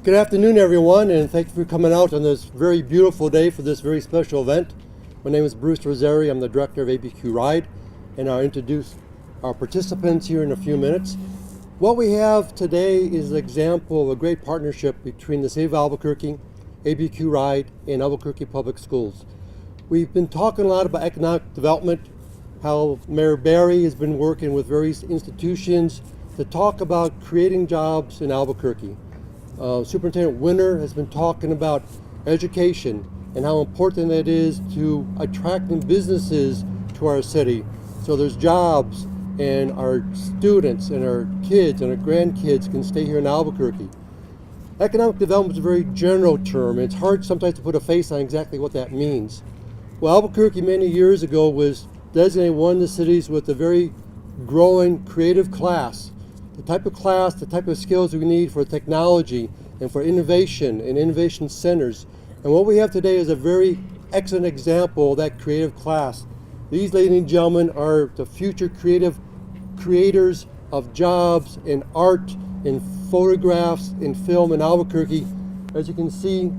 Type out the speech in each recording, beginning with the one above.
Good afternoon, everyone, and thank you for coming out on this very beautiful day for this very special event. My name is Bruce Rizzieri. I'm the director of ABQ RIDE, and I'll introduce our participants here in a few minutes. What we have today is an example of a great partnership between the City of Albuquerque, ABQ RIDE, and Albuquerque Public Schools. We've been talking a lot about economic development, how Mayor Barry has been working with various institutions to talk about creating jobs in Albuquerque. Superintendent Winter has been talking about education and how important it is to attracting businesses to our city. So there's jobs and our students and our kids and our grandkids can stay here in Albuquerque. Economic development is a very general term. It's hard sometimes to put a face on exactly what that means. Well, Albuquerque many years ago was designated one of the cities with a very growing creative class. The type of skills we need for technology and for innovation and innovation centers. And what we have today is a very excellent example of that creative class. These, ladies and gentlemen, are the future creators of jobs in art, in photographs, in film in Albuquerque, as you can see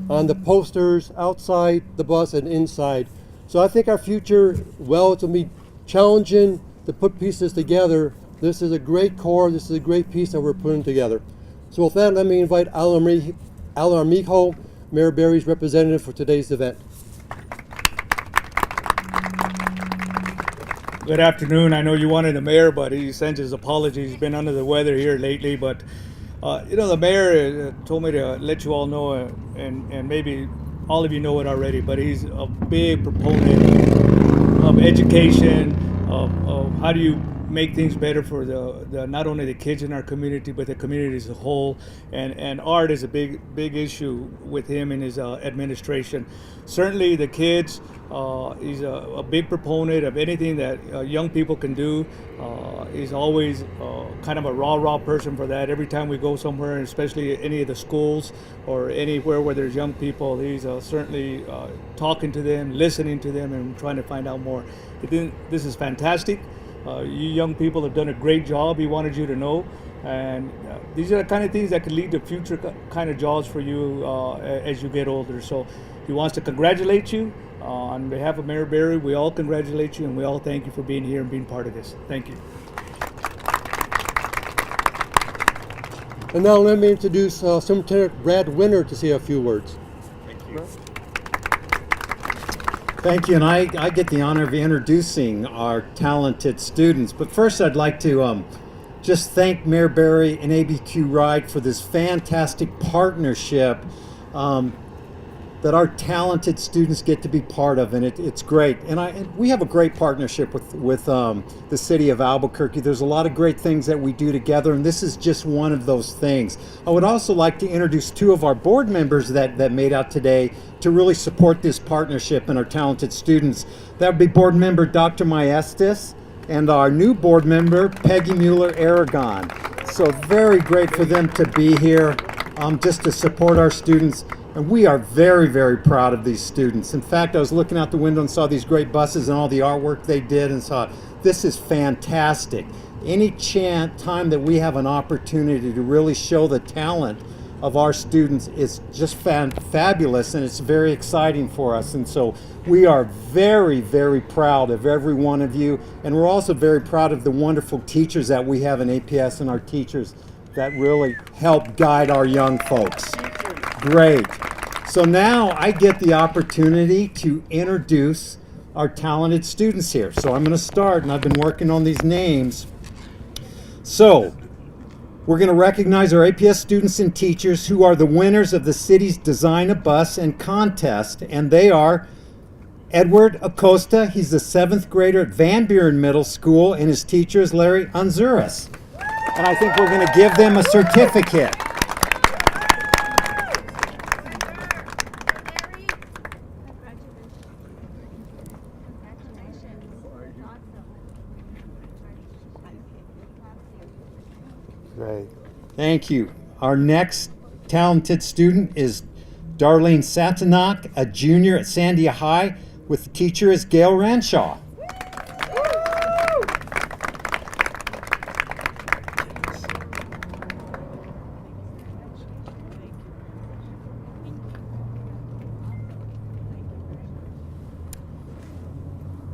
on the posters outside the bus and inside. So I think our future, well, it's going to be challenging to put pieces together. This is a great core, this is a great piece that we're putting together. So with that, let me invite ARMIJO, Mayor Barry's representative for today's event. Good afternoon. I know you wanted the mayor, but he sends his apologies. He's been under the weather here lately, but the mayor told me to let you all know, and maybe all of you know it already, but he's a big proponent of education, of how do you make things better for the not only the kids in our community but the community as a whole, and art is a big issue with him and his administration. Certainly the kids, he's a big proponent of anything that young people can do. He's always kind of a rah person for that. Every time we go somewhere, especially any of the schools or anywhere where there's young people, he's certainly talking to them, listening to them, and trying to find out more. This is fantastic. You young people have done a great job. He wanted you to know, and these are the kind of things that could lead to future kind of jobs for you as you get older. So he wants to congratulate you on behalf of Mayor Barry. We all congratulate you, and we all thank you for being here and being part of this. Thank you. And now let me introduce Superintendent Brad Winter to say a few words. Thank you. Thank you, and I get the honor of introducing our talented students. But first I'd like to just thank Mayor Barry and ABQ RIDE for this fantastic partnership that our talented students get to be part of, and it's great. And we have a great partnership with the city of Albuquerque. There's a lot of great things that we do together, and this is just one of those things. I would also like to introduce two of our board members that made out today to really support this partnership and our talented students. That would be board member Dr. Maestas and our new board member, Peggy Mueller-Aragon. So very great for them to be here just to support our students. And we are very, very proud of these students. In fact, I was looking out the window and saw these great buses and all the artwork they did and thought, this is fantastic. Any time that we have an opportunity to really show the talent of our students is just fabulous, and it's very exciting for us. And so we are very, very proud of every one of you. And we're also very proud of the wonderful teachers that we have in APS and our teachers that really help guide our young folks. Great. So now I get the opportunity to introduce our talented students here. So I'm going to start, and I've been working on these names. So we're going to recognize our APS students and teachers who are the winners of the city's Design a Bus and contest, and they are Edward Acosta. He's the 7th grader at Van Buren Middle School, and his teacher is Larry Unzuris. And I think we're going to give them a certificate. Great. Thank you. Our next talented student is Darlene Satanak, a junior at Sandia High, with the teacher is Gail Ranshaw.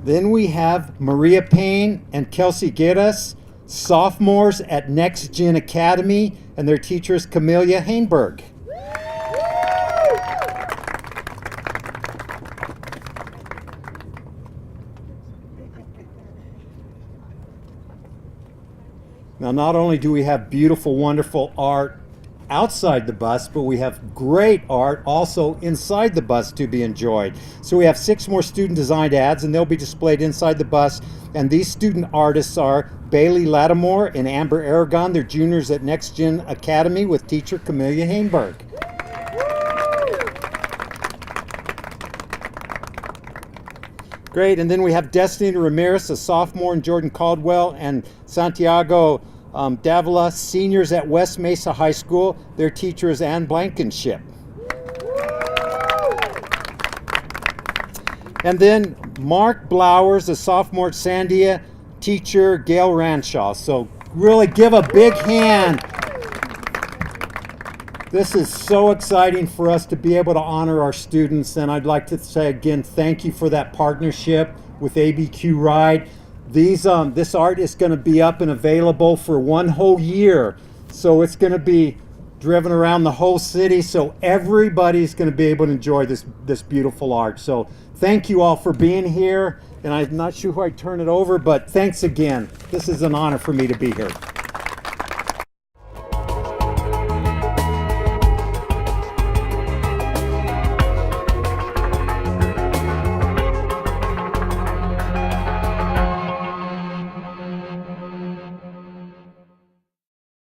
Then we have Maria Payne and Kelsey Geddes, sophomores at Next Gen Academy, and their teacher is Camelia Hainberg. Now, not only do we have beautiful, wonderful art outside the bus, but we have great art also inside the bus to be enjoyed. So we have 6 more student designed ads, and they'll be displayed inside the bus. And these student artists are Bailey Lattimore and Amber Aragon. They're juniors at Next Gen Academy with teacher Camelia Hainberg. Great, and then we have Destiny Ramirez, a sophomore, and Jordan Caldwell and Santiago Davila, seniors at West Mesa High School. Their teacher is Ann Blankenship. And then Mark Blowers, a sophomore at Sandia, teacher Gail Ranshaw. So really give a big hand. This is so exciting for us to be able to honor our students, and I'd like to say again, thank you for that partnership with ABQ RIDE. This art is going to be up and available for 1 whole year, so it's going to be driven around the whole city, so everybody's going to be able to enjoy this beautiful art. So thank you all for being here, and I'm not sure who I turn it over, but thanks again. This is an honor for me to be here.